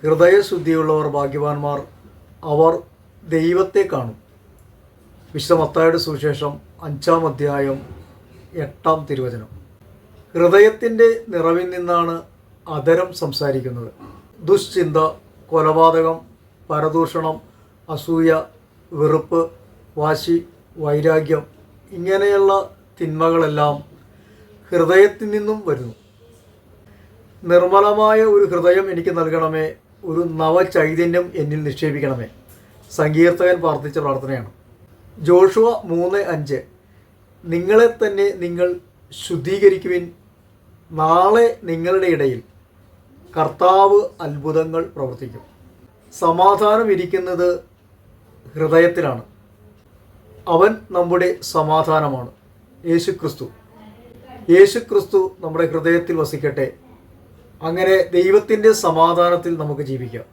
ഹൃദയശുദ്ധിയുള്ളവർ ഭാഗ്യവാന്മാർ, അവർ ദൈവത്തെ കാണും. വിശുദ്ധ മത്തായിയുടെ സുവിശേഷം 5-ാം അധ്യായം 8-ാം തിരുവചനം. ഹൃദയത്തിൻ്റെ നിറവിൽ നിന്നാണ് അധരം സംസാരിക്കുന്നത്. ദുശ്ചിന്ത, കൊലപാതകം, പരദൂഷണം, അസൂയ, വെറുപ്പ്, വാശി, വൈരാഗ്യം ഇങ്ങനെയുള്ള തിന്മകളെല്ലാം ഹൃദയത്തിൽ നിന്നും വരുന്നു. നിർമ്മലമായ ഒരു ഹൃദയം എനിക്ക് നൽകണമേ, ഒരു നവചൈതന്യം എന്നിൽ നിക്ഷേപിക്കണമേ. സങ്കീർത്തകൻ പ്രാർത്ഥിച്ച പ്രാർത്ഥനയാണ്. ജോഷുവ 3:5 നിങ്ങളെ തന്നെ നിങ്ങൾ ശുദ്ധീകരിക്കുവിൻ, നാളെ നിങ്ങളുടെ ഇടയിൽ കർത്താവ് അത്ഭുതങ്ങൾ പ്രവർത്തിക്കും. സമാധാനം ഇരിക്കുന്നത് ഹൃദയത്തിലാണ്. അവൻ നമ്മുടെ സമാധാനമാണ്. യേശുക്രിസ്തു നമ്മുടെ ഹൃദയത്തിൽ വസിക്കട്ടെ. അങ്ങനെ ദൈവത്തിൻ്റെ സമാധാനത്തിൽ നമുക്ക് ജീവിക്കാം.